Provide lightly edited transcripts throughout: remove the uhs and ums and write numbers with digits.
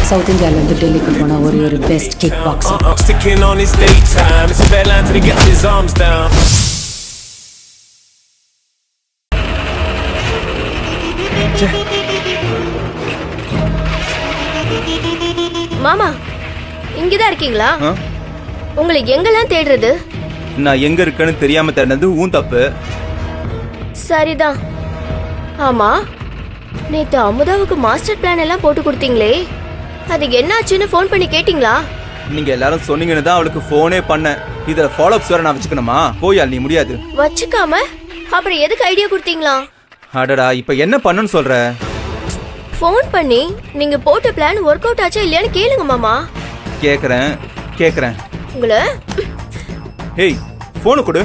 South இந்தியாவிலேருந்து டெல்லிக்கு போன ஒரு best kick boxer. Sticking on his daytime. It's a bad line till he gets his arms down. மாமா இங்கதான் இருக்கீங்களா? உங்களை எங்கெல்லாம் தேடுறது? நான் எங்க இருக்கேன்னு தெரியாம தேடினது உன் தப்பு. சரிதான். ஆமா, நேத்து அமுதாவுக்கு மாஸ்டர் பிளான் எல்லாம் போட்டு கொடுத்தீங்களே, அது என்னாச்சுன்னு ஃபோன் பண்ணி கேட்டீங்களா? நீங்க எல்லாரும் சொன்னீங்கன்னு தான் அவளுக்கு போனே பண்ணேன். இதுல ஃபாலோ அப்ஸ் வேற நான் வச்சுக்கணுமா? போயால் நீ முடியாது. வச்சுக்காம அப்புறம் எதுக்கு ஐடியா கொடுத்தீங்களா? அடடா, இப்ப என்ன பண்ணணும்னு சொல்ற? ஃபோன் பண்ணி நீங்க போட்ட பிளான் ஒர்க் அவுட் ஆச்சா இல்லையான்னு கேளுங்க மாமா. கேக்குறேன். உங்களை ஹேய், போனை கொடு.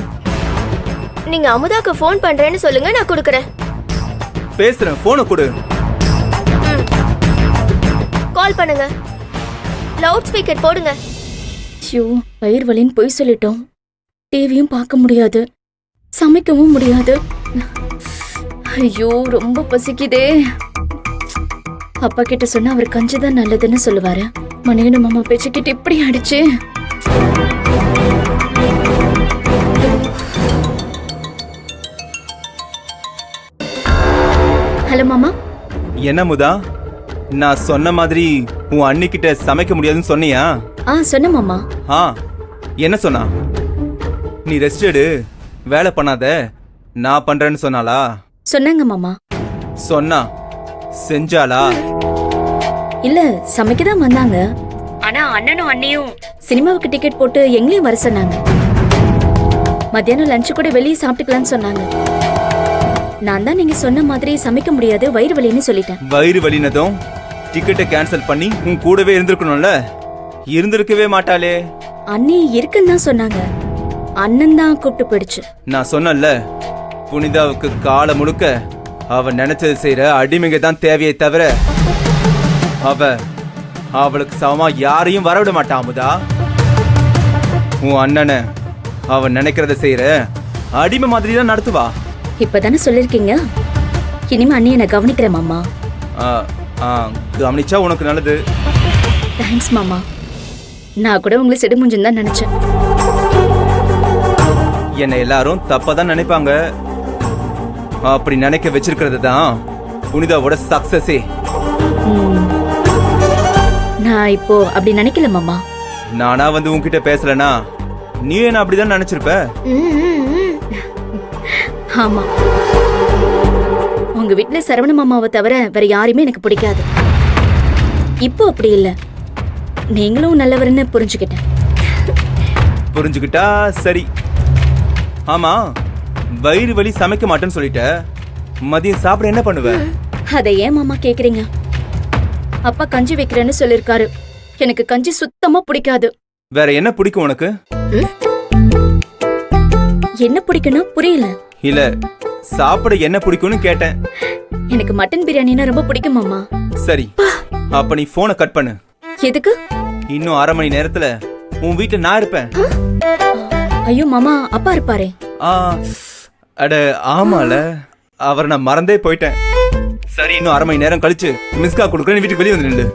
நீங்க அமுதாக்கு ஃபோன் பண்றேன்னு சொல்லுங்க, நான் கொடுக்கறேன். பேசுறேன், போனை கொடு. கால் பண்ணுங்க. லவுட் ஸ்பீக்கர் போடுங்க. ஐயோ, வயிறு வலின்னு போய் சொல்லிட்டோம். டிவியும் பார்க்க முடியாது, சமைக்கவும் முடியாது. ஐயோ, ரொம்ப பசிக்குதே. அப்பா கிட்ட சொன்னா அவர் கஞ்சி தான் நல்லதுன்னு சொல்லுவாரு. மணியனு மாமா பேச்சுக்கிட்டு இப்படி ஆயிடுச்சு. ஹலோ மாமா. என்ன முதா, நான் சொன்ன மாதிரி உன் அண்ணி கிட்ட சமைக்க முடியாதுன்னு சொன்னியா? சொன்ன மாமா. என்ன சொன்னா? நீ ரெஸ்ட் எடு, வேலை பண்ணாத, நான் பண்றேன்னு சொன்னாளா? சொன்னாங்க மாமா. சொன்னா செஞ்சாளா? இல்ல, சமைக்கதான் வந்தாங்க. ஆனா அண்ணனும் அண்ணியும் சினிமாவுக்கு டிக்கெட் போட்டு எங்களையும் வர சொன்னாங்க. மத்தியானம் லஞ்ச் கூட வெளியே சாப்பிட்டுக்கலாம்னு சொன்னாங்க. நான் தான் நீங்க சொன்ன மாதிரி சமைக்க முடியாது, வயிறு வலின்னு சொல்லிட்டேன். வயிறு வலினதும் டிக்கெட்டை கேன்சல் பண்ணி உன் கூடவே இருந்திருக்கணும்ல. இருந்திருக்கவே மாட்டாளே. அண்ணி இருக்குன்னு தான் சொன்னாங்க, அண்ணன் தான் கூப்பிட்டு போயிடுச்சு. நான் சொன்னல, புனிதாவுக்கு காலை முழுக்க அவ நினைச்சது செய்யற அடிமைங்க தான் தேவையை தவிர அவளுக்கு சமமா யாரையும் வரவிட மாட்டான். அமுதா, உன் அண்ணனை அவன் நினைக்கிறத செய்யற அடிமை மாதிரி தான் நடத்துவா. இப்பதானே சொல்லிருக்கீங்க, இனிமே அண்ணி என்ன கவனிக்கிறேன் மாமா. கவனிச்சா உனக்கு நல்லது. தேங்க்ஸ் மாமா. நான் கூட உங்களை செடுமுஞ்சுன்னு தான் நினைச்சேன். என்னை எல்லாரும் தப்பாதான் நினைப்பாங்க. அப்படி நினைக்க வச்சிருக்கிறது தான் புனிதாவோட சக்சஸே. நான் இப்போ அப்படி நினைக்கல மாமா. நானா வந்து உன்கிட்ட பேசலனா நீ என்ன அப்படிதான் நினைச்சிருப்ப. ஆமா, உங்க வீட்டுல சரவண மாமாவை தவிர வேற யாரையுமே எனக்கு பிடிக்காது. இப்போ அப்படி இல்ல, நீங்களும் நல்லவர்னு புரிஞ்சுக்கிட்டேன். புரிஞ்சுக்கிட்டா சரி. ஆமா, வயிறு வலி சமைக்க மாட்டேன்னு சொல்லிட்ட, மதியம் சாப்பிட என்ன பண்ணுவ? அதை ஏன் மாமா கேக்குறீங்க? அப்பா கஞ்சி வைக்கிறேன்னு சொல்லிருக்காரு. எனக்கு கஞ்சி சுத்தமா பிடிக்காது. வேற என்ன பிடிக்கும் உனக்கு? என்ன பிடிக்கணும் புரியல. இல்ல, சாப்பிட என்ன பிடிக்கும்னு கேட்டேன். எனக்கு மட்டன் பிரியாணினா ரொம்ப பிடிக்கும் மாமா. சரி, அப்ப நீ போனை கட் பண்ணு. எதுக்கு? இன்னும் 1/2 மணி நேரத்துல உன் வீட்டுல நான் இருப்பேன். ஐயோ மாமா, அப்பா இருப்பாரே. அட ஆமால, அவர் நான் மறந்தே போயிட்டேன். சரி, இன்னும் 1/2 மணி நேரம் கழிச்சு மிஸ்கா கொடுக்குறேன், வீட்டுக்கு வெளியே வந்து நில்லு.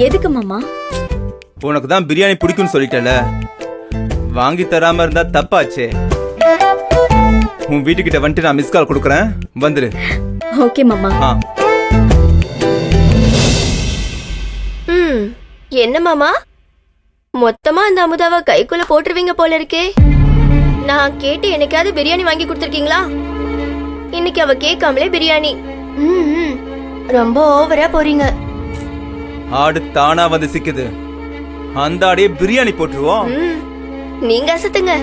எதுக்கு மாமா? உனக்கு தான் பிரியாணி பிடிக்கும்னு சொல்லிட்டல, வாங்கி தராம இருந்தா தப்பாச்சே. உன் வீட்டுக்கிட்ட வந்துட்டு நான் மிஸ் கால் கொடுக்குறேன், வந்துரு. ஓகே மாமா. என்ன மாமா, மொத்தமா அந்த அமுதாவை கைக்குள்ள போட்டுருவீங்க போல இருக்கே. நான் கேட்டு எனக்காவது பிரியாணி வாங்கி கொடுத்துருக்கீங்களா? இன்னைக்கு அவ கேட்காமலே பிரியாணி. ரொம்ப ஓவரா போறீங்க. ஆடு தானா வந்து சிக்குது, அந்த ஆடையே பிரியாணி போட்டுருவோம். நீங்க அசத்துங்க.